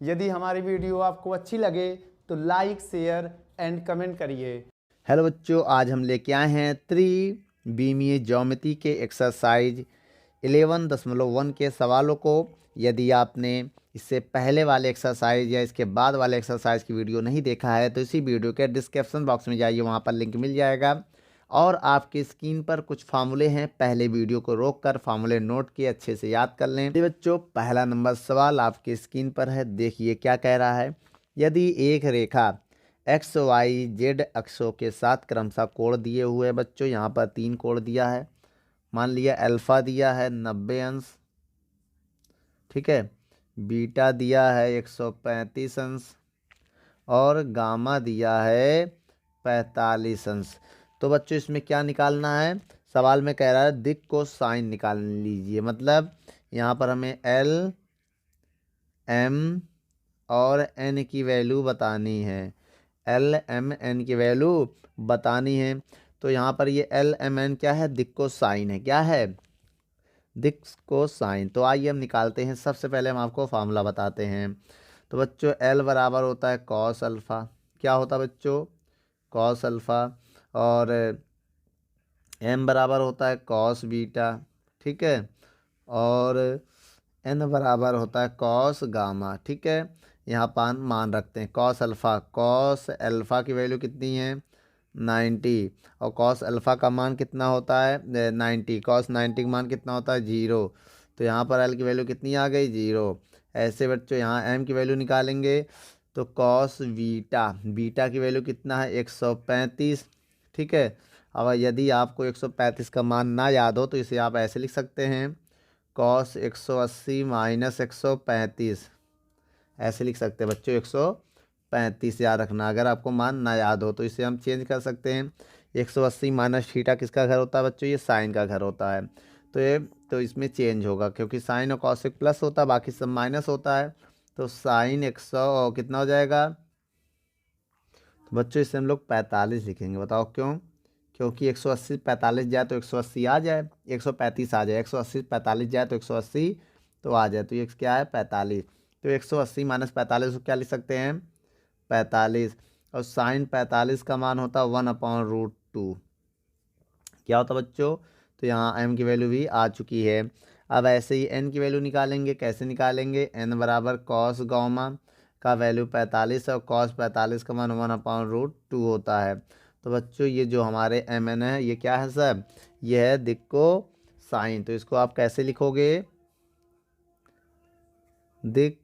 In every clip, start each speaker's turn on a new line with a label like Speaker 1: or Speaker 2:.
Speaker 1: यदि हमारी वीडियो आपको अच्छी लगे तो लाइक, शेयर एंड कमेंट करिए।
Speaker 2: हेलो बच्चों, आज हम लेके आए हैं त्रिविमीय ज्योमेट्री के एक्सरसाइज 11.1 के सवालों को। यदि आपने इससे पहले वाले एक्सरसाइज या इसके बाद वाले एक्सरसाइज की वीडियो नहीं देखा है तो इसी वीडियो के डिस्क्रिप्शन बॉक्स में जाइए, वहाँ पर लिंक मिल जाएगा। और आपकी स्क्रीन पर कुछ फार्मूले हैं, पहले वीडियो को रोककर फार्मूले नोट किए अच्छे से याद कर लें। ये बच्चों, पहला नंबर सवाल आपकी स्क्रीन पर है, देखिए क्या कह रहा है। यदि एक रेखा एक्स वाई जेड अक्षों के साथ क्रमशः कोण दिए हुए हैं बच्चों, यहाँ पर 3 कोण दिया है। मान लिया अल्फा दिया है 90 अंश, ठीक है, बीटा दिया है 135 अंश और गामा दिया है 45 अंश। तो बच्चों इसमें क्या निकालना है, सवाल में कह रहा है दिक् को साइन निकाल लीजिए। मतलब यहाँ पर हमें एल एम और एन की वैल्यू बतानी है, एल एम एन की वैल्यू बतानी है। तो यहाँ पर ये एल एम एन क्या है, दिक् को साइन है, क्या है, दिक् को साइन। तो आइए हम निकालते हैं। सबसे पहले हम आपको फार्मूला बताते हैं। तो बच्चों एल बराबर होता है कॉस अल्फ़ा, क्या होता है बच्चों, कॉस अल्फ़ा। और एम बराबर होता है कॉस बीटा, ठीक है। और एन बराबर होता है कॉस गामा, ठीक है। यहाँ पान मान रखते हैं कॉस अल्फ़ा, कॉस अल्फ़ा की वैल्यू कितनी है 90, और कॉस अल्फ़ा का मान कितना होता है 90, कॉस 90 का मान कितना होता है 0। तो यहाँ पर एल की वैल्यू कितनी आ गई 0। ऐसे बच्चों यहाँ एम की वैल्यू निकालेंगे तो कॉस बीटा, बीटा की वैल्यू कितना है 135, ठीक है। अब यदि आपको 135 का मान ना याद हो तो इसे आप ऐसे लिख सकते हैं, कॉस 180 माइनस 135, ऐसे लिख सकते हैं बच्चों। 135 याद रखना, अगर आपको मान ना याद हो तो इसे हम चेंज कर सकते हैं। 180 माइनस थीटा किसका घर होता है बच्चों, ये साइन का घर होता है। तो इसमें चेंज होगा क्योंकि साइन और कॉस एक प्लस होता है, बाकी सब माइनस होता है। तो साइन 100 कितना हो जाएगा, तो बच्चों इसे हम लोग 45 लिखेंगे। बताओ क्यों, क्योंकि 180 45 जाए तो 180 आ जाए, 135 आ जाए, 180 45 जाए तो 180 तो आ जाए, तो ये क्या है 45। तो 180 माइनस 45 को क्या लिख सकते हैं 45। और साइन 45 का मान होता है 1/√2, क्या होता बच्चों। तो यहाँ एम की वैल्यू भी आ चुकी है। अब ऐसे ही एन की वैल्यू निकालेंगे, कैसे निकालेंगे, एन बराबर कॉस गामा का वैल्यू 45 है और कॉस 45 का मान 1/√2 होता है। तो बच्चों ये जो हमारे एम एन है ये क्या है सर, ये है दिक् को साइन। तो इसको आप कैसे लिखोगे, दिक्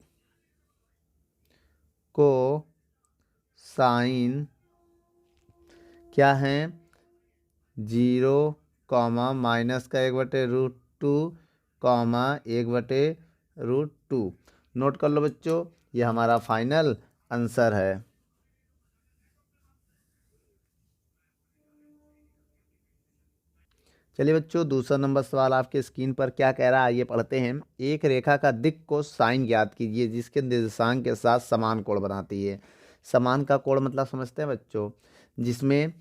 Speaker 2: को साइन क्या है 0 कॉमा माइनस का 1/√2 कॉमा 1/√2। नोट कर लो बच्चों, ये हमारा फाइनल आंसर है। चलिए बच्चों, दूसरा नंबर सवाल आपके स्क्रीन पर क्या कह रहा है, आइए पढ़ते हैं। एक रेखा का दिक् को साइन ज्ञात कीजिए जिसके निर्देशांक के साथ समान कोण बनाती है। समान का कोण मतलब समझते हैं बच्चों, जिसमें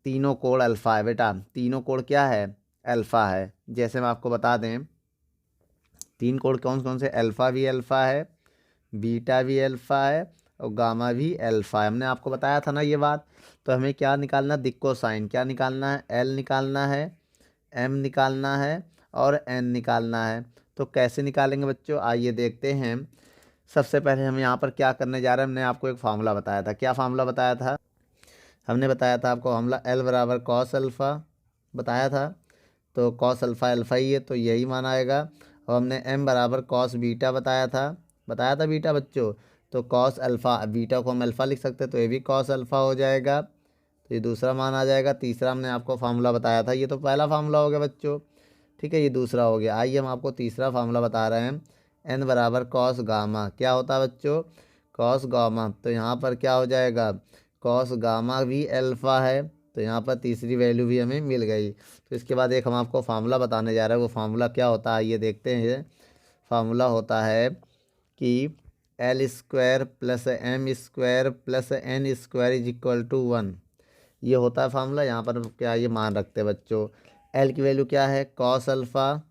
Speaker 2: तीनों कोण अल्फा है। बेटा तीनों कोण क्या है, अल्फा है। जैसे हम आपको बता दें, 3 कोण कौन कौन से, अल्फा भी अल्फा है, बीटा भी अल्फा है और गामा भी अल्फा है। हमने आपको बताया था ना ये बात। तो हमें क्या निकालना, दिक् को साइन क्या निकालना है, एल निकालना है, एम निकालना है और एन निकालना है। तो कैसे निकालेंगे बच्चों, आइए देखते हैं। सबसे पहले हम यहाँ पर क्या करने जा रहे हैं, हमने आपको एक फार्मूला बताया था। क्या फार्मूला बताया था, हमने बताया था आपको फार्मूला एल बराबर कॉस अल्फ़ा बताया था। तो कॉस अल्फ़ा अल्फ़ा ही है तो यही मान आएगा। और हमने एम बराबर कॉस बीटा बताया था बीटा बच्चों। तो कॉस अल्फ़ा, बीटा को हम अल्फ़ा लिख सकते हैं तो ये भी कॉस अल्फ़ा हो जाएगा, तो ये दूसरा मान आ जाएगा। तीसरा हमने आपको फार्मूला बताया था, ये तो पहला फार्मूला हो गया बच्चों, ठीक है, ये दूसरा हो गया। आइए हम आपको तीसरा फार्मूला बता रहे हैं, एन बराबर कॉस गामा, क्या होता है बच्चों, कॉस गामा। तो यहाँ पर क्या हो जाएगा, कॉस गामा भी अल्फ़ा है, तो यहाँ पर तीसरी वैल्यू भी हमें मिल गई। तो इसके बाद एक हम आपको फार्मूला बताने जा रहे हैं, वो फार्मूला क्या होता है आइए देखते हैं। फार्मूला होता है कि L square plus M square plus N square is equal to 1, ये होता है फार्मूला। यहाँ पर क्या ये मान रखते हैं बच्चों, एल की वैल्यू क्या है कॉस अल्फ़ा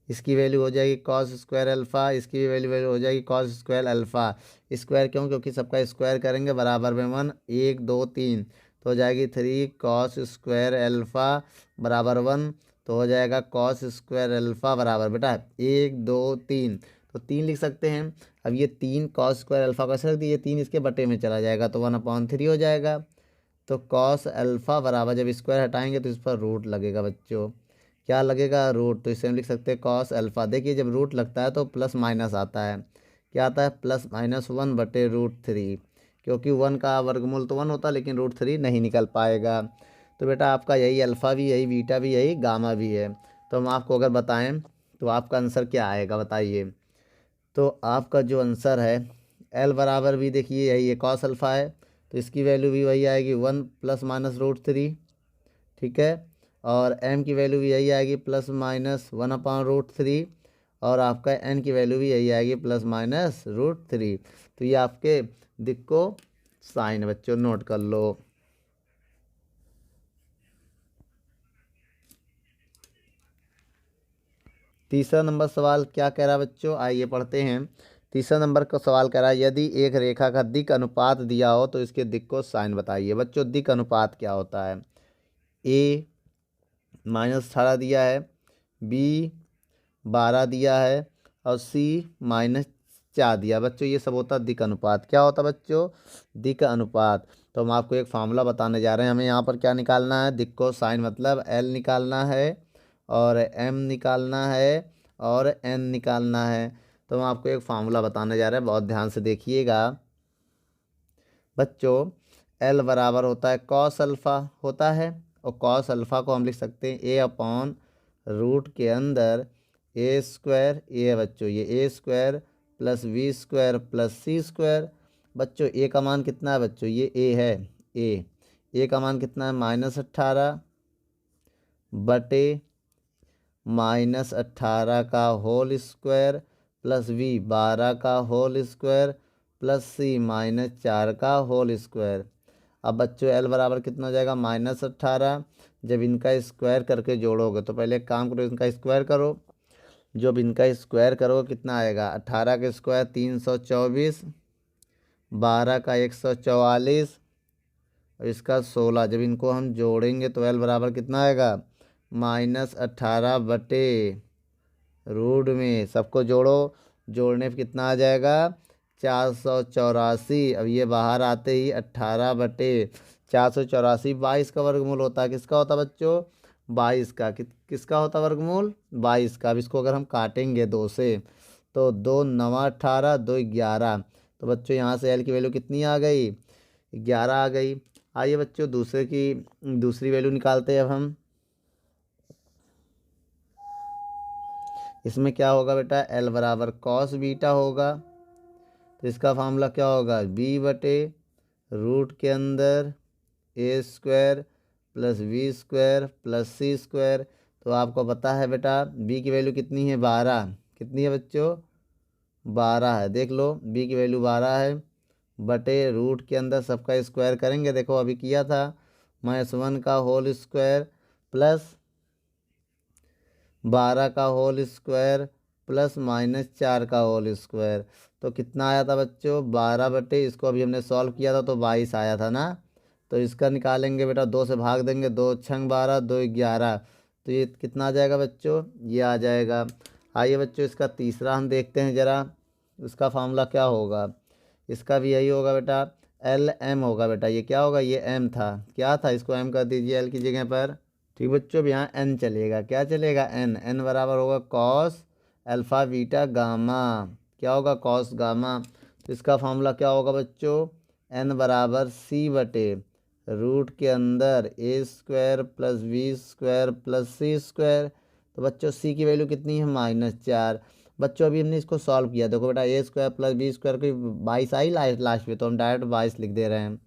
Speaker 2: इसकी वैल्यू हो जाएगी कॉस स्क्वायर अल्फ़ा, इसकी भी वैल्यू हो जाएगी कॉस स्क्वायर अल्फ़ा। स्क्वायर क्यों? क्योंकि सबका स्क्वायर करेंगे बराबर में 1, 1 2 3, तो हो जाएगी 3 कॉस स्क्वायर अल्फ़ा बराबर 1, तो हो जाएगा कॉस स्क्वायर अल्फ़ा बराबर बेटा 1 2 3, तो 3 लिख सकते हैं। अब ये 3 कॉस स्क्वायर अल्फ़ा कैसे रख दिए, 3 इसके बटे में चला जाएगा तो 1/3 हो जाएगा। तो कॉस अल्फ़ा बराबर, जब स्क्वायर हटाएंगे तो इस पर रूट लगेगा बच्चों, क्या लगेगा? रूट। तो इसे हम लिख सकते हैं कॉस अल्फ़ा। देखिए जब रूट लगता है तो प्लस माइनस आता है, क्या आता है? +(1/√3), क्योंकि 1 का वर्गमूल तो 1 होता है लेकिन √3 नहीं निकल पाएगा। तो बेटा आपका यही अल्फ़ा भी, यही बीटा भी, यही गामा भी है। तो हम आपको अगर बताएं तो आपका आंसर क्या आएगा बताइए। तो आपका जो आंसर है एल बराबर भी देखिए यही है कॉस अल्फ़ा है, तो इसकी वैल्यू भी वही आएगी 1 ±√3, ठीक है। और m की वैल्यू भी यही आएगी ±1/√3, और आपका n की वैल्यू भी यही आएगी ±√3। तो ये आपके दिक् को साइन बच्चों नोट कर लो। तीसरा नंबर सवाल क्या कह रहा है बच्चों, आइए पढ़ते हैं। तीसरा नंबर का सवाल कह रहा है यदि एक रेखा का दिक् अनुपात दिया हो तो इसके दिक् को साइन बताइए। बच्चों दिक् अनुपात क्या होता है? a -18 दिया है, b 12 दिया है, और c -4 दिया। बच्चों ये सब होता है दिक् अनुपात। क्या होता है बच्चों? दिक् अनुपात। तो हम आपको एक फार्मूला बताने जा रहे हैं। हमें यहाँ पर क्या निकालना है? दिक् को साइन मतलब l निकालना है, और m निकालना है, और n निकालना है। तो हम आपको एक फार्मूला बताने जा रहे हैं, बहुत ध्यान से देखिएगा बच्चों। l बराबर होता है कॉस अल्फ़ा होता है, और कॉस अल्फ़ा को हम लिख सकते हैं a/रूट के अंदर a² ए है बच्चों, ये a² + b² + c²। बच्चों a का मान कितना है बच्चों? ये a है, a का मान कितना है? -18 बटे -18 का होल स्क्वायर प्लस b 12 का होल स्क्वायर प्लस c -4 का होल स्क्वायर। अब बच्चों l बराबर कितना हो जाएगा? -18। जब इनका स्क्वायर करके जोड़ोगे तो पहले एक काम करो, इनका स्क्वायर करो। जब इनका स्क्वायर करोगे कितना आएगा? 18 का स्क्वायर 324, 12 का 144, और इसका 16। जब इनको हम जोड़ेंगे तो l बराबर कितना आएगा? -18 बटे रूट में सबको जोड़ो, जोड़ने पे कितना आ जाएगा? 484। अब ये बाहर आते ही 18 बटे 484, 22 का वर्गमूल होता है। किसका होता है बच्चों? 22 का। किसका होता है वर्गमूल? 22 का। अब इसको अगर हम काटेंगे 2 से तो 2 9 18, 2 11। तो बच्चों यहाँ से एल की वैल्यू कितनी आ गई? 11 आ गई। आइए बच्चों दूसरी वैल्यू निकालते हैं अब हम। इसमें क्या होगा बेटा? एल बराबर कॉस बीटा होगा, तो इसका फार्मूला क्या होगा? b/रूट के अंदर a² + b² + c²। तो आपको पता है बेटा b की वैल्यू कितनी है? 12। कितनी है बच्चों? 12 है। देख लो b की वैल्यू 12 है, बटे रूट के अंदर सबका स्क्वायर करेंगे। देखो अभी किया था, -1 का होल स्क्वायर प्लस 12 का होल स्क्वायर प्लस -4 का होल स्क्वायर। तो कितना आया था बच्चों? 12 बटे, इसको अभी हमने सॉल्व किया था तो 22 आया था ना। तो इसका निकालेंगे बेटा, 2 से भाग देंगे, 2 6 12, 2 11। तो ये कितना आ जाएगा बच्चों? ये आ जाएगा। आइए बच्चों इसका तीसरा हम देखते हैं ज़रा, उसका फार्मूला क्या होगा। इसका भी यही होगा बेटा, LM होगा बेटा। ये क्या होगा? ये M था, क्या था? इसको M कर दीजिए L की जगह पर। ठीक बच्चों, अब यहाँ n चलेगा। क्या चलेगा? n बराबर होगा कॉस अल्फ़ा बीटा गामा। क्या होगा? Cos gamma. तो इसका फार्मूला क्या होगा बच्चों? n बराबर c/रूट के अंदर a² + b² + c²। तो बच्चों c की वैल्यू कितनी है? -4। बच्चों अभी हमने इसको सॉल्व किया, देखो बेटा a² + b² की 22 आई लास्ट में, तो हम डायरेक्ट 22 लिख दे रहे हैं।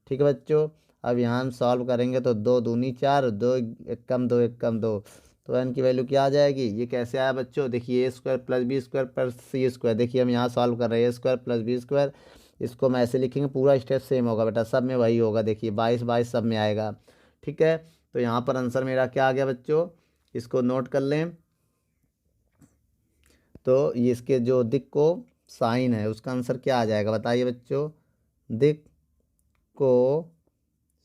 Speaker 2: ठीक है बच्चों, अब यहाँ हम सॉल्व करेंगे तो 2 दूनी 4, 2 1 कम 2 1 कम 2, तो n की वैल्यू क्या आ जाएगी? ये कैसे आया बच्चों? देखिए a² + b² + c²। देखिए हम यहाँ सॉल्व कर रहे हैं a² + b², इसको हम ऐसे लिखेंगे, पूरा स्टेप सेम होगा बेटा, सब में वही होगा। देखिए 22 22 सब में आएगा। ठीक है, तो यहाँ पर आंसर मेरा क्या आ गया बच्चों? इसको नोट कर लें। तो ये इसके जो दिक को साइन है उसका आंसर क्या आ जाएगा बताइए बच्चों। दिक को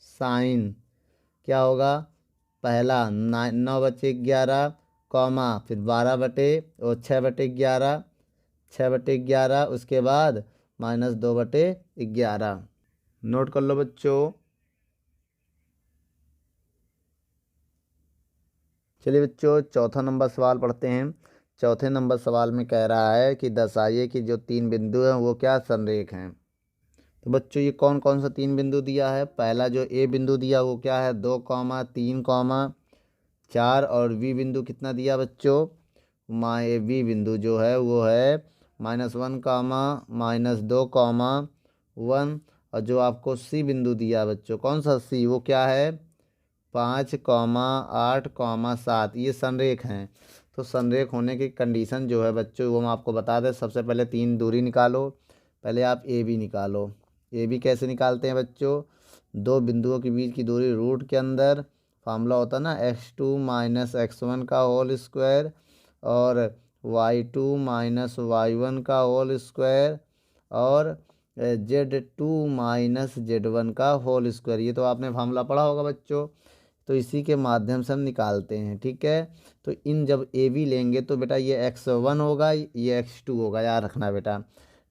Speaker 2: साइन क्या होगा, पहला 9/11 कॉमा फिर 12 और 6/11, 6/11 उसके बाद -2/11। नोट कर लो बच्चों। चलिए बच्चों चौथा नंबर सवाल पढ़ते हैं। चौथे नंबर सवाल में कह रहा है कि दर्शाइए कि जो 3 बिंदु हैं वो क्या संरेख हैं। तो बच्चों ये कौन कौन सा 3 बिंदु दिया है। पहला जो ए बिंदु दिया वो क्या है 2,3,4 और बी बिंदु कितना दिया बच्चों, बी बिंदु जो है वो है -1, -2, 1। और जो आपको सी बिंदु दिया बच्चों कौन सा सी, वो क्या है 5, 8, 7। ये संरेख हैं। तो संरेख होने की कंडीशन जो है बच्चों वो हम आपको बता दें। सबसे पहले 3 दूरी निकालो। पहले आप ए बी निकालो। ए बी कैसे निकालते हैं बच्चों, 2 बिंदुओं के बीच की दूरी रूट के अंदर फार्मूला होता है ना x2 - x1 का होल स्क्वायर और y2 - y1 का होल स्क्वायर और z2 - z1 का होल स्क्वायर। ये तो आपने फार्मूला पढ़ा होगा बच्चों। तो इसी के माध्यम से हम निकालते हैं, ठीक है। तो इन जब ए बी लेंगे तो बेटा ये x1 होगा, ये x2 होगा, याद रखना बेटा,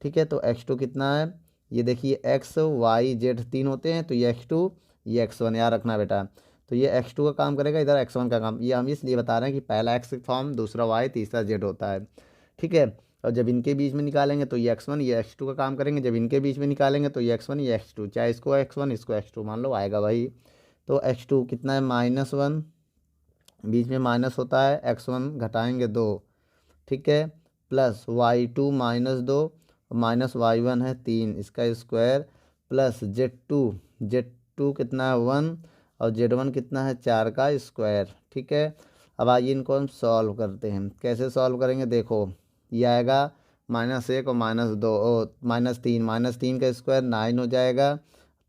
Speaker 2: ठीक है। तो x2 कितना है, ये देखिए x y z 3 होते हैं, तो ये x2 ये x1, याद रखना बेटा। तो ये x2 का काम करेगा, इधर x1 का काम। ये हम इसलिए बता रहे हैं कि पहला x फॉर्म, दूसरा y, तीसरा z होता है, ठीक है। और जब इनके बीच में निकालेंगे तो ये x1 ये x2 का काम करेंगे। जब इनके बीच में निकालेंगे तो ये x1 ये x2, चाहे इसको x1 इसको x2 मान लो, आएगा वही। तो x2 कितना है -1, बीच में माइनस होता है, x1 घटाएंगे 2, ठीक है, प्लस y2 -2 -y1 है 3, इसका स्क्वायर प्लस z2 कितना है 1 और z1 कितना है 4 का स्क्वायर, ठीक है। अब आइए इनको हम सॉल्व करते हैं। कैसे सॉल्व करेंगे, देखो ये आएगा -1 और -2 -3 का स्क्वायर 9 हो जाएगा,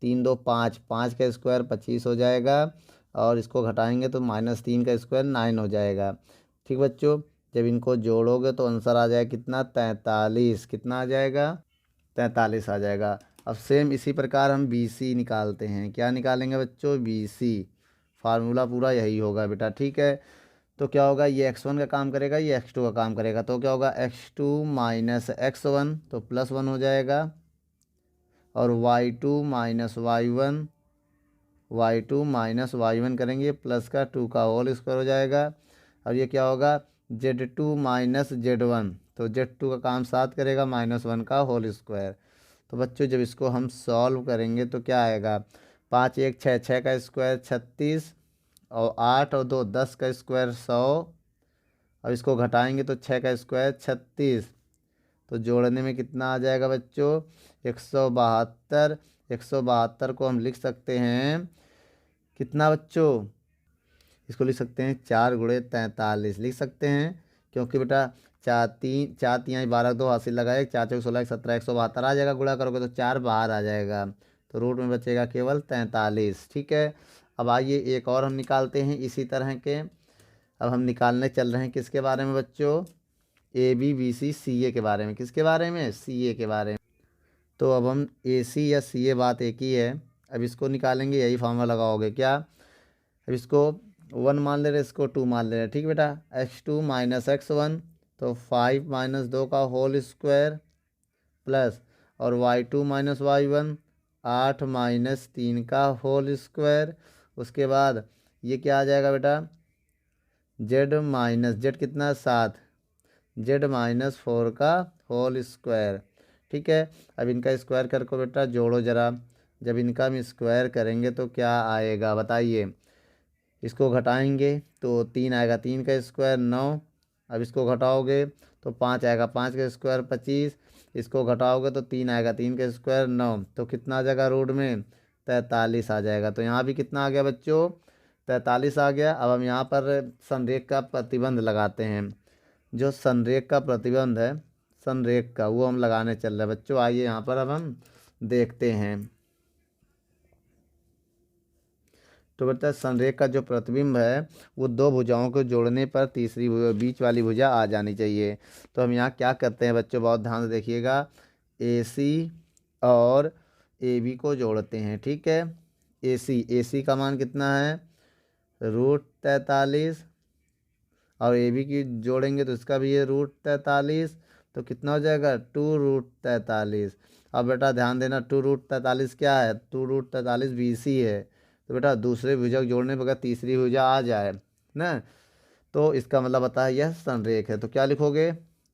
Speaker 2: 3 2 5, 5 का स्क्वायर 25 हो जाएगा और इसको घटाएंगे तो -3 का स्क्वायर 9 हो जाएगा, ठीक बच्चों। जब इनको जोड़ोगे तो आंसर आ जाएगा कितना 43, कितना आ जाएगा 43 आ जाएगा। अब सेम इसी प्रकार हम बी सी निकालते हैं। क्या निकालेंगे बच्चों, बी सी। फार्मूला पूरा यही होगा बेटा, ठीक है। तो क्या होगा, ये x1 का काम करेगा, ये x2 का काम करेगा, तो क्या होगा x2 - x1 तो +1 हो जाएगा और y2 - y1 करेंगे प्लस का 2 का होल स्क्वायर हो जाएगा। और ये क्या होगा z2 - z1 तो z2 का काम 7 करेगा -1 का होल स्क्वायर। तो बच्चों जब इसको हम सॉल्व करेंगे तो क्या आएगा, 5 1 6, 6 का स्क्वायर 36 और 8 और 2 10 का स्क्वायर 100 और इसको घटाएंगे तो 6 का स्क्वायर 36। तो जोड़ने में कितना आ जाएगा बच्चों 172। 172 को हम लिख सकते हैं कितना बच्चों, इसको लिख सकते हैं 4 × 43 लिख सकते हैं, क्योंकि बेटा 4 3 12 2 हासिल लगाए 4 4 16 17 172 आ जाएगा, गुणा करोगे तो 4 बाहर आ जाएगा, तो रूट में बचेगा केवल 43, ठीक है। अब आइए एक और हम निकालते हैं इसी तरह के। अब हम निकालने चल रहे हैं किसके बारे में बच्चों, ए बी बी सी सी ए के बारे में। किसके बारे में, सी ए के बारे में। तो अब हम ए सी या सी ए बात एक ही है। अब इसको निकालेंगे, यही फॉर्मूला लगाओगे क्या। अब इसको 1 मान ले रहे, इसको 2 मान ले रहे, ठीक बेटा। x2 - x1 तो 5 - 2 का होल स्क्वायर प्लस और y2 - y1 8 - 3 का होल स्क्वायर। उसके बाद ये क्या आ जाएगा बेटा, z कितना है 7, z - 4 का होल स्क्वायर, ठीक है। अब इनका स्क्वायर करके बेटा जोड़ो ज़रा। जब इनका हम स्क्वायर करेंगे तो क्या आएगा बताइए, इसको घटाएंगे तो 3 आएगा, 3 का स्क्वायर 9। अब इसको घटाओगे तो 5 आएगा, 5 का स्क्वायर 25। इसको घटाओगे तो 3 आएगा, 3 का स्क्वायर 9, तो कितना आ जाएगा रूट में 43 आ जाएगा। तो यहाँ भी कितना आ गया बच्चों 43 आ गया। अब हम यहाँ पर संरेख का प्रतिबंध लगाते हैं। जो संरेख का प्रतिबंध है संरेख का, वो हम लगाने चल रहे हैं बच्चों। आइए यहाँ पर अब हम देखते हैं। तो बेटा संरेख का जो प्रतिबिंब है वो दो भुजाओं को जोड़ने पर तीसरी बीच वाली भुजा आ जानी चाहिए। तो हम यहाँ क्या करते हैं बच्चों, बहुत ध्यान से देखिएगा, AC और AB को जोड़ते हैं। ठीक है, AC का मान कितना है √43 और AB की जोड़ेंगे तो इसका भी है √43, तो कितना हो जाएगा 2√43। अब बेटा ध्यान देना 2√43 क्या है, 2√43 BC है। तो बेटा दूसरे भुजा को जोड़ने पर अगर तीसरी भुजा आ जाए ना तो इसका मतलब आता है यह संरेख है। तो क्या लिखोगे,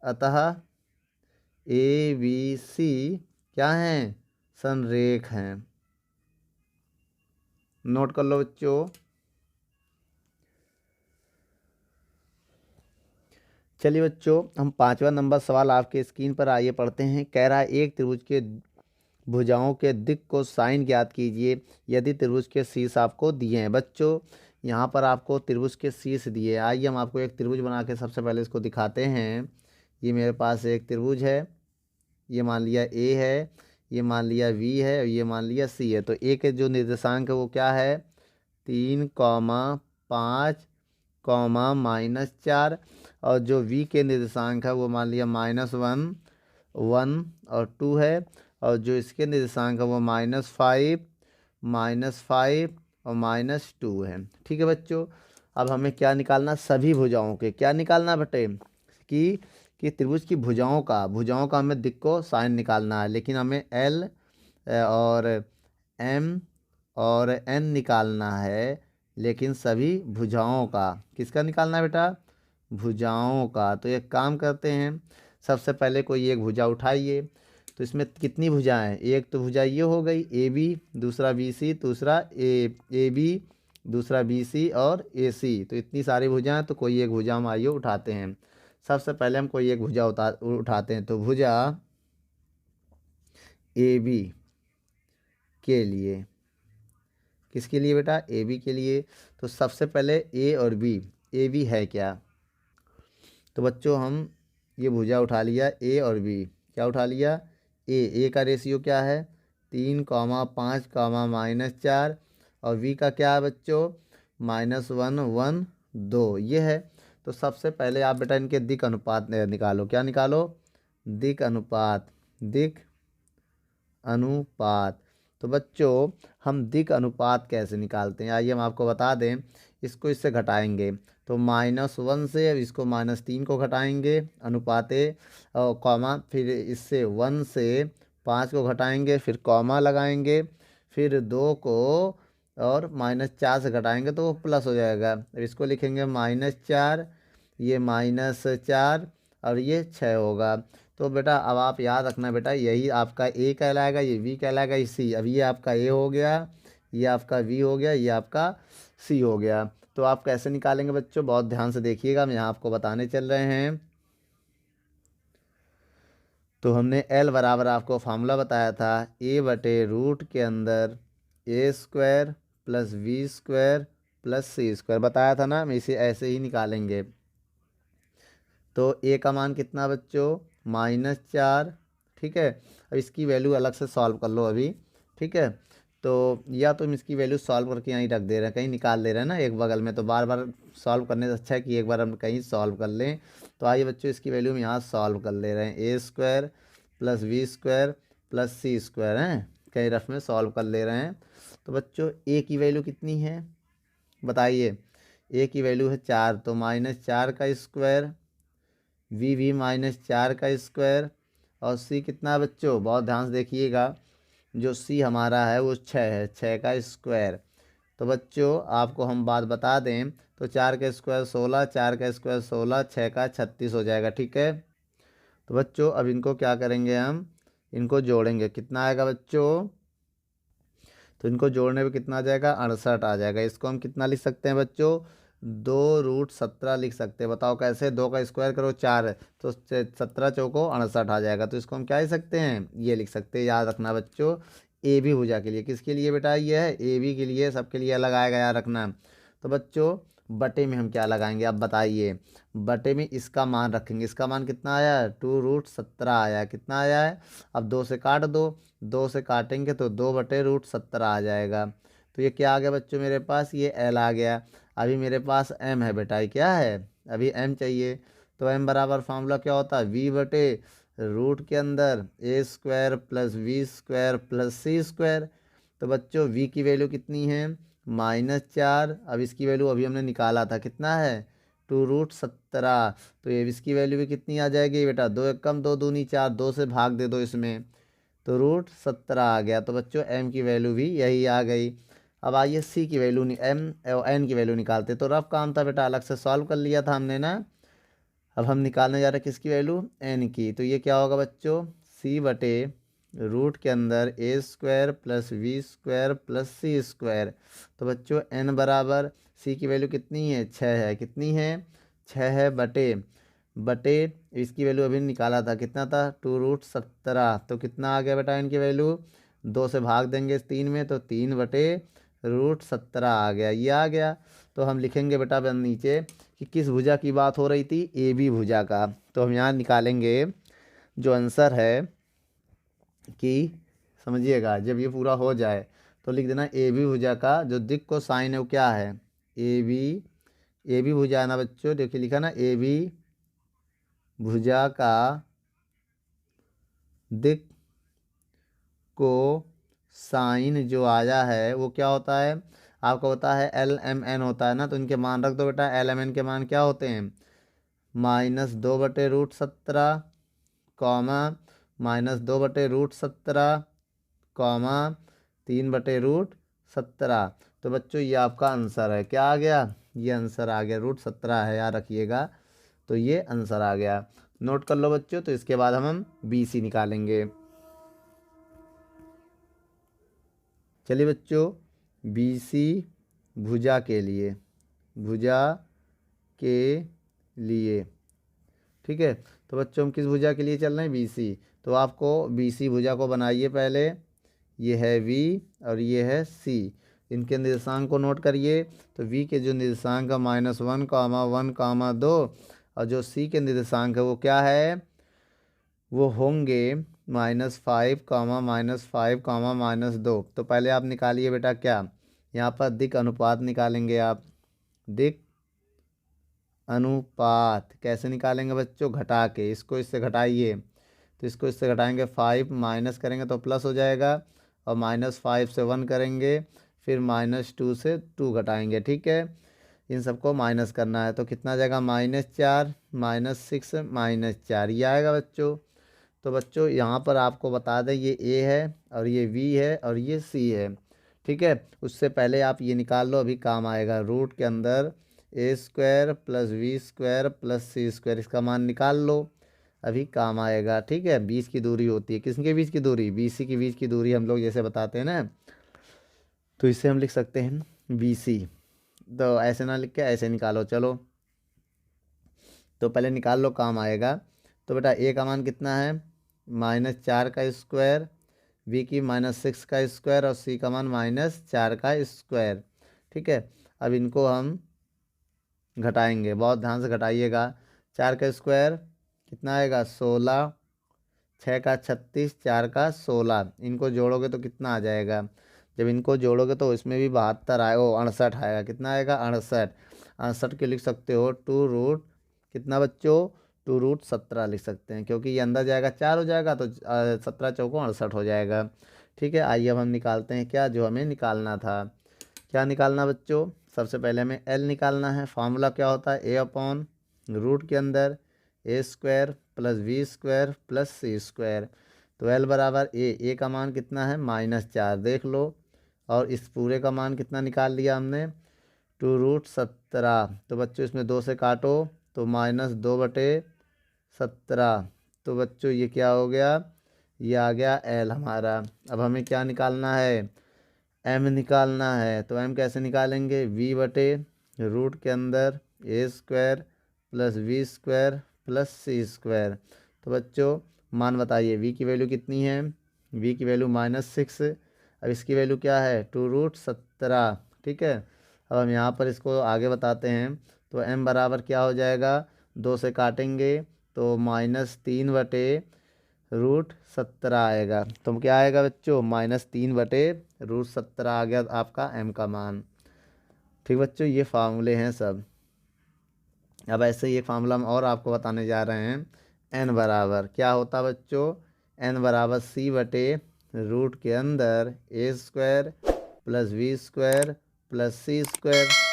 Speaker 2: अतः ABC क्या है, संरेख हैं। नोट कर लो बच्चों। चलिए बच्चों, हम 5वां नंबर सवाल आपके स्क्रीन पर आइए पढ़ते हैं। कह रहा है एक त्रिभुज के भुजाओं के दिक् को साइन ज्ञात कीजिए यदि त्रिभुज के शीर्ष आपको दिए हैं। बच्चों यहाँ पर आपको त्रिभुज के शीर्ष दिए। आइए हम आपको एक त्रिभुज बना के सबसे पहले इसको दिखाते हैं। ये मेरे पास एक त्रिभुज है, ये मान लिया A है, ये मान लिया V है और ये मान लिया C है। तो A के जो निर्देशांक है वो क्या है 3,5, -4 और जो V के निर्देशांक है वो मान लिया -1, 1 और 2 है और जो इसके निर्देशांक है वो -5, -5 और -2 है। ठीक है बच्चों, अब हमें क्या निकालना, सभी भुजाओं के क्या निकालना बेटे कि त्रिभुज की भुजाओं का हमें दिक् को साइन निकालना है, लेकिन हमें L और M और N निकालना है, लेकिन सभी भुजाओं का किसका निकालना है बेटा, भुजाओं का। तो एक काम करते हैं, सबसे पहले कोई एक भुजा उठाइए। तो इसमें कितनी भुजाएं हैं, एक तो भुजा ये हो गई AB, दूसरा BC, दूसरा AB, दूसरा BC और AC। तो इतनी सारी भुजाएं, तो कोई एक भुजा हम आइए उठाते हैं। सबसे पहले हम कोई एक भुजा उठाते हैं। तो भुजा AB के लिए, किसके लिए बेटा, AB के लिए। तो सबसे पहले A और B, AB है क्या, तो बच्चों हम ये भुजा उठा लिया A और B। क्या उठा लिया, A का रेशियो क्या है 3, 5, -4 और V का क्या है बच्चों -1, 1, 2 ये है। तो सबसे पहले आप बेटा इनके दिक् अनुपात निकालो। क्या निकालो, दिक् अनुपात, दिक् अनुपात। तो बच्चों हम दिक् अनुपात कैसे निकालते हैं, आइए हम आपको बता दें। इसको इससे घटाएंगे तो -1 से अब इसको -3 को घटाएंगे अनुपाते और कॉमा, फिर इससे 1 से 5 को घटाएंगे, फिर कॉमा लगाएंगे, फिर 2 को और -4 से घटाएंगे तो वो प्लस हो जाएगा। अब इसको लिखेंगे -4, ये -4 और ये 6 होगा। तो बेटा अब आप याद रखना बेटा, यही आपका A कहलाएगा, ये V कहलाएगा, ये C। अब ये आपका A हो गया, ये आपका V हो गया, ये आपका C हो गया। तो आप कैसे निकालेंगे बच्चों, बहुत ध्यान से देखिएगा, हम यहाँ आपको बताने चल रहे हैं। तो हमने L बराबर आपको फार्मूला बताया था A/रूट के अंदर A² + V² + C² बताया था ना, हम इसे ऐसे ही निकालेंगे। तो A का मान कितना बच्चों -4। ठीक है, अब इसकी वैल्यू अलग से सॉल्व कर लो अभी। ठीक है, तो या तो हम इसकी वैल्यू सॉल्व करके यहीं रख दे रहे हैं, कहीं निकाल ले रहे हैं ना एक बगल में, तो बार बार सॉल्व करने से अच्छा है कि एक बार हम कहीं सॉल्व कर लें। तो आइए बच्चों इसकी वैल्यू हम यहाँ सॉल्व कर ले रहे हैं। A² + V² + C² हैं, कहीं रफ में सॉल्व कर ले रहे हैं। तो बच्चों A की वैल्यू कितनी है बताइए, A की वैल्यू है 4, तो -4 का स्क्वायर, V भी -4 का स्क्वायर और C कितना है बच्चों, बहुत ध्यान से देखिएगा, जो C हमारा है वो 6 है, 6 का स्क्वायर। तो बच्चों आपको हम बात बता दें, तो 4 का स्क्वायर 16, 4 का स्क्वायर 16, 6 का 36 हो जाएगा। ठीक है, तो बच्चों अब इनको क्या करेंगे, हम इनको जोड़ेंगे, कितना आएगा बच्चों, तो इनको जोड़ने पे कितना आ जाएगा 68 आ जाएगा। इसको हम कितना लिख सकते हैं बच्चों, 2√17 लिख सकते हैं। बताओ कैसे, 2 का स्क्वायर करो 4 तो 17 चौको 68 आ जाएगा। तो इसको हम क्या लिख सकते हैं, ये लिख सकते हैं। याद रखना बच्चों ए बी भुजा के लिए, किसके लिए बेटा, ये है ए बी के लिए, सबके लिए अलग आएगा, याद रखना। तो बच्चों बटे में हम क्या लगाएंगे, अब बताइए। बटे में इसका मान रखेंगे, इसका मान कितना आया है 2√17 आया है, कितना आया है। अब 2 से काट दो, 2 से काटेंगे तो 2/√17 आ जाएगा। तो ये क्या आ गया बच्चों मेरे पास, ये एल आ गया। अभी मेरे पास एम है बेटा, ये क्या है, अभी एम चाहिए। तो एम बराबर फार्मूला क्या होता है, वी बटे रूट के अंदर A square plus V square plus C square. तो बच्चों वी की वैल्यू कितनी है, -4। अब इसकी वैल्यू अभी हमने निकाला था, कितना है, 2√17। तो ये इसकी वैल्यू भी कितनी आ जाएगी बेटा, 2 एक कम 2 दूनी 4, 2 से भाग दे दो इसमें, तो √17 आ गया। तो बच्चों एम की वैल्यू भी यही आ गई। अब आइए सी की वैल्यू एम और एन की वैल्यू निकालते। तो रफ काम था बेटा, अलग से सॉल्व कर लिया था हमने ना। अब हम निकालने जा रहे हैं किसकी वैल्यू, एन की। तो ये क्या होगा बच्चों, सी बटे रूट के अंदर A square plus V square plus C square. तो बच्चों एन बराबर सी की वैल्यू कितनी है, 6 है, कितनी है, 6 है, बटे बटे इसकी वैल्यू अभी निकाला था, कितना था, 2√17। तो कितना आ गया बेटा इनकी वैल्यू, 2 से भाग देंगे 3 में, तो 3/√17 आ गया, ये आ गया। तो हम लिखेंगे बेटा नीचे कि किस भुजा की बात हो रही थी, ए बी भुजा का। तो हम यहाँ निकालेंगे जो आंसर है कि, समझिएगा जब ये पूरा हो जाए तो लिख देना ए बी भुजा का जो दिक् को साइन है वो क्या है, ए बी भुजा है ना बच्चों, देखिए लिखा ना, ए बी भुजा का दिक् को साइन जो आया है वो क्या होता है, आपको होता है LMN होता है ना। तो इनके मान रख दो बेटा, LMN के मान क्या होते हैं, -2/√17 कॉमा -2/√17 कॉमा 3/√17। तो बच्चों ये आपका आंसर है, क्या आ गया, ये आंसर आ गया, √17 है, याद रखिएगा। तो ये आंसर आ गया, नोट कर लो बच्चों। तो इसके बाद हम BC निकालेंगे। चलिए बच्चों, BC भुजा के लिए, भुजा के लिए, ठीक है। तो बच्चों हम किस भुजा के लिए चल रहे हैं, BC। तो आपको BC भुजा को बनाइए पहले, ये है V और ये है C। इनके निर्देशांक को नोट करिए। तो V के जो निर्देशांक है -1, 1, 2, और जो C के निर्देशांक है वो क्या है, वो होंगे -5, -5, -2। तो पहले आप निकालिए बेटा क्या, यहाँ पर दिक् अनुपात निकालेंगे आप, दिक् अनुपात कैसे निकालेंगे बच्चों, घटा के, इसको इससे घटाइए। तो इसको इससे घटाएंगे, 5 माइनस करेंगे तो प्लस हो जाएगा, और -5 से 1 करेंगे, फिर -2 से 2 घटाएंगे, ठीक है। इन सबको माइनस करना है, तो कितना आ जाएगा, -4, -6, -4, ये आएगा बच्चों। तो बच्चों यहाँ पर आपको बता दें, ये ए है और ये V है और ये C है, ठीक है। उससे पहले आप ये निकाल लो, अभी काम आएगा। रूट के अंदर A square plus V square plus C square, इसका मान निकाल लो, अभी काम आएगा, ठीक है। 20 की दूरी होती है, किसके बीच की दूरी, BC के बीच की दूरी हम लोग जैसे बताते हैं ना। तो इसे हम लिख सकते हैं BC। तो ऐसे ना लिख के ऐसे निकालो, चलो। तो पहले निकाल लो, काम आएगा। तो बेटा ए का मान कितना है, -4 का स्क्वायर, V की -6 का स्क्वायर, और C का मान -4 का स्क्वायर, ठीक है। अब इनको हम घटाएंगे, बहुत ध्यान से घटाइएगा। 4 का स्क्वायर कितना आएगा, 16, 6 का 36, 4 का 16, इनको जोड़ोगे तो कितना आ जाएगा, जब इनको जोड़ोगे तो इसमें भी 72 आएगा, 68 आएगा, कितना आएगा, 68। 68 के लिख सकते हो 2 रूट कितना बच्चों, 2√17 लिख सकते हैं, क्योंकि ये अंदर जाएगा 4 हो जाएगा, तो 17 चौको 68 हो जाएगा, ठीक है। आइए अब हम निकालते हैं क्या, जो हमें निकालना था। क्या निकालना बच्चों, सबसे पहले हमें L निकालना है। फार्मूला क्या होता है, A/रूट के अंदर A square plus V square plus C square. तो L बराबर ए का मान कितना है, -4, देख लो। और इस पूरे का मान कितना निकाल लिया हमने, 2√17। तो बच्चों इसमें 2 से काटो तो -2/17। तो बच्चों ये क्या हो गया, ये आ गया L हमारा। अब हमें क्या निकालना है, M निकालना है। तो M कैसे निकालेंगे, V/रूट के अंदर A square plus V square plus C square. तो बच्चों मान बताइए, V की वैल्यू कितनी है, V की वैल्यू -6, अब इसकी वैल्यू क्या है, 2√17, ठीक है। अब हम यहाँ पर इसको आगे बताते हैं। तो M बराबर क्या हो जाएगा, 2 से काटेंगे तो -3/, √17 आएगा। तो क्या आएगा बच्चों, -3/√17 आ गया आपका m का मान। ठीक बच्चों, ये फार्मूले हैं सब। अब ऐसे ही एक फार्मूला हम और आपको बताने जा रहे हैं। n बराबर क्या होता है बच्चों, n बराबर c/रूट के अंदर a² + b² + c²।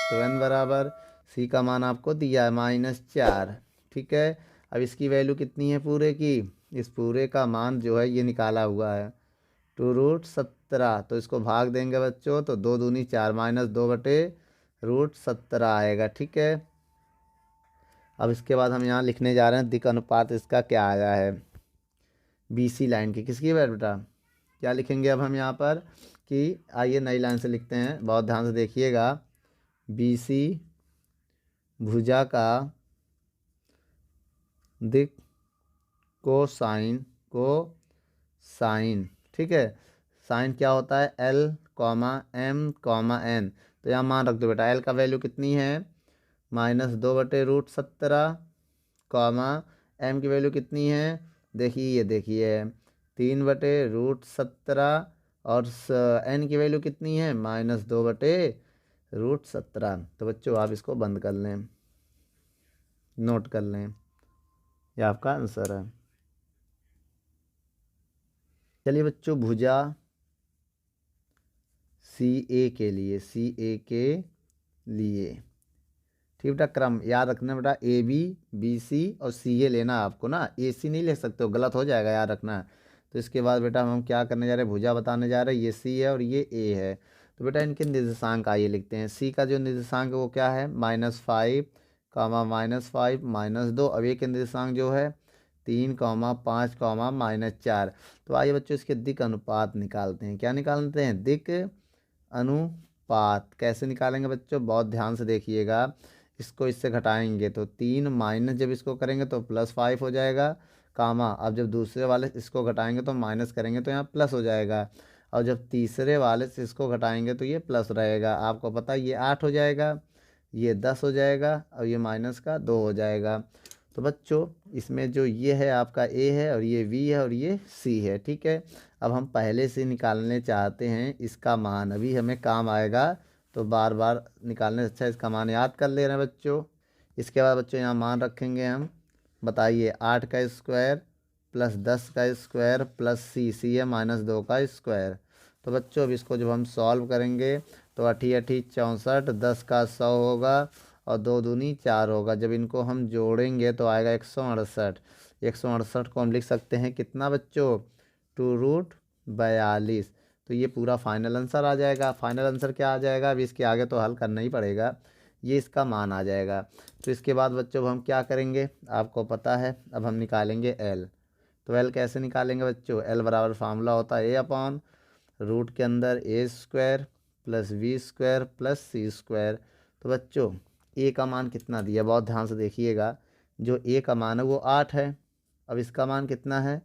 Speaker 2: तो n बराबर c का मान आपको दिया है -4। ठीक है, अब इसकी वैल्यू कितनी है पूरे की, इस पूरे का मान जो है ये निकाला हुआ है 2√17। तो इसको भाग देंगे बच्चों तो 2 दूनी 4 -2/√17 आएगा। ठीक है, अब इसके बाद हम यहाँ लिखने जा रहे हैं दिक् अनुपात इसका क्या आया है BC लाइन की। किसकी है बेटा, क्या लिखेंगे अब हम यहाँ पर कि आइए नई लाइन से लिखते हैं, बहुत ध्यान से देखिएगा। BC भुजा का दिक् कोसाइन। ठीक है, साइन क्या होता है, L, M, N। तो यहाँ मान रख दो बेटा, L का वैल्यू कितनी है -2/√17, M की वैल्यू कितनी है, देखिए 3/√17, और N की वैल्यू कितनी है -2/√17। तो बच्चों आप इसको बंद कर लें, नोट कर लें, यह आपका आंसर है। चलिए बच्चों, भुजा CA के लिए ठीक बेटा, क्रम याद रखना बेटा, AB, BC और CA लेना आपको ना, AC नहीं ले सकते हो, गलत हो जाएगा, याद रखना। तो इसके बाद बेटा हम क्या करने जा रहे हैं, भुजा बताने जा रहे हैं। ये C है और ये A है। तो बेटा इनके निर्देशांक आइए लिखते हैं। C का जो निर्देशांक है वो क्या है -5, -5, -2। अब A के निर्देशांक जो है 3, 5, -4। तो आइए बच्चों इसके दिक् अनुपात निकालते हैं। क्या निकालते हैं, दिक् अनुपात। कैसे निकालेंगे बच्चों, बहुत ध्यान से देखिएगा। इसको इससे घटाएंगे तो 3 माइनस जब इसको करेंगे तो +5 हो जाएगा, अब जब दूसरे वाले से इसको घटाएंगे तो माइनस करेंगे तो यहाँ प्लस हो जाएगा, और जब तीसरे वाले से इसको घटाएंगे तो ये प्लस रहेगा। आपको पता है ये 8 हो जाएगा, ये 10 हो जाएगा, और ये माइनस का 2 हो जाएगा। तो बच्चों इसमें जो ये है आपका A है, और ये V है, और ये C है। ठीक है, अब हम पहले से निकालने चाहते हैं इसका मान, अभी हमें काम आएगा, तो बार बार निकालने से अच्छा इसका मान याद कर ले रहे हैं बच्चों। इसके बाद बच्चों यहाँ मान रखेंगे हम, बताइए 8 का स्क्वायर + 10 का स्क्वायर + C है -2 का स्क्वायर। तो बच्चों अब इसको जब हम सॉल्व करेंगे तो 8 × 8 = 64, 10 का 100 होगा, और 2 दूनी 4 होगा। जब इनको हम जोड़ेंगे तो आएगा 168। 168 को हम लिख सकते हैं कितना बच्चों, 2√42। तो ये पूरा फाइनल आंसर आ जाएगा। फाइनल आंसर क्या आ जाएगा, अभी इसके आगे तो हल करना ही पड़ेगा, ये इसका मान आ जाएगा। तो इसके बाद बच्चों हम क्या करेंगे, आपको पता है, अब हम निकालेंगे L। तो L कैसे निकालेंगे बच्चों, L बराबर फार्मूला होता है A/रूट के अंदर A² + B² + C²। तो बच्चों A का मान कितना दिया, बहुत ध्यान से देखिएगा। जो A का मान है वो 8 है। अब इसका मान कितना है,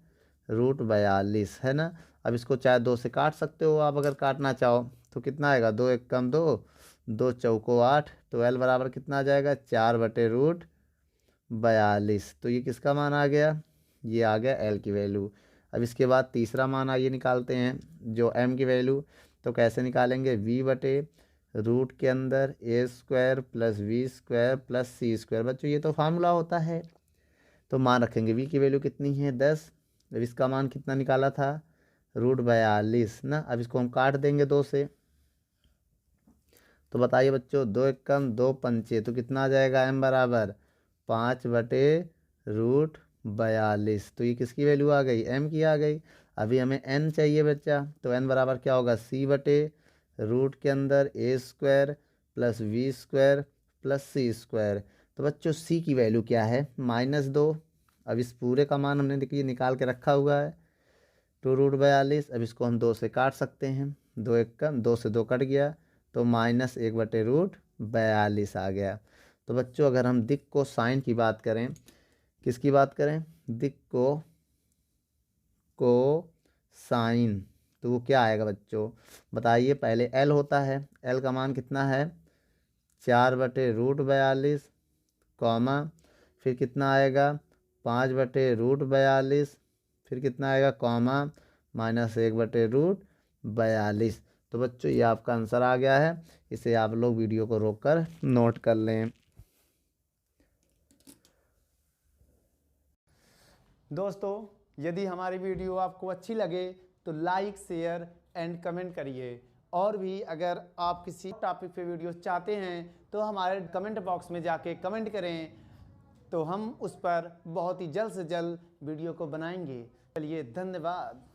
Speaker 2: √42 है ना। अब इसको चाहे 2 से काट सकते हो आप, अगर काटना चाहो तो कितना आएगा, 2 × 1 = 2, 2 चौको 8। तो L बराबर कितना आ जाएगा, 4/√42। तो ये किसका मान आ गया, ये आ गया L की वैल्यू। अब इसके बाद तीसरा मान आइए निकालते हैं, जो M की वैल्यू। तो कैसे निकालेंगे, V/रूट के अंदर A² + B² + C²। बच्चों ये तो फार्मूला होता है। तो मान रखेंगे V की वैल्यू कितनी है 10। अब इसका मान कितना निकाला था, √42 ना। अब इसको हम काट देंगे 2 से। तो बताइए बच्चों, 2 × 1 = 2 पंचे, तो कितना आ जाएगा, M बराबर 5/√42। तो ये किसकी वैल्यू आ गई, M की आ गई। अभी हमें N चाहिए बच्चा, तो N बराबर क्या होगा, C/रूट के अंदर A² + B² + C²। तो बच्चों C की वैल्यू क्या है, -2। अब इस पूरे का मान हमने देखिए निकाल के रखा हुआ है 2√42। अब इसको हम 2 से काट सकते हैं, 2 × 1 = 2 से 2 कट गया, तो -1/√42 आ गया। तो बच्चों अगर हम दिक् कोसाइन की बात करें, किसकी बात करें, दिक् कोसाइन, तो वो क्या आएगा बच्चों, बताइए। पहले L होता है, L का मान कितना है 4/√42, फिर कितना आएगा 5/√42, फिर कितना आएगा कॉमा -1/√42। तो बच्चों ये आपका आंसर आ गया है। इसे आप लोग वीडियो को रोककर नोट कर लें।
Speaker 1: दोस्तों, यदि हमारी वीडियो आपको अच्छी लगे तो लाइक, शेयर एंड कमेंट करिए। और भी अगर आप किसी टॉपिक पे वीडियो चाहते हैं तो हमारे कमेंट बॉक्स में जाके कमेंट करें, तो हम उस पर बहुत ही जल्द से जल्द वीडियो को बनाएंगे। चलिए, धन्यवाद।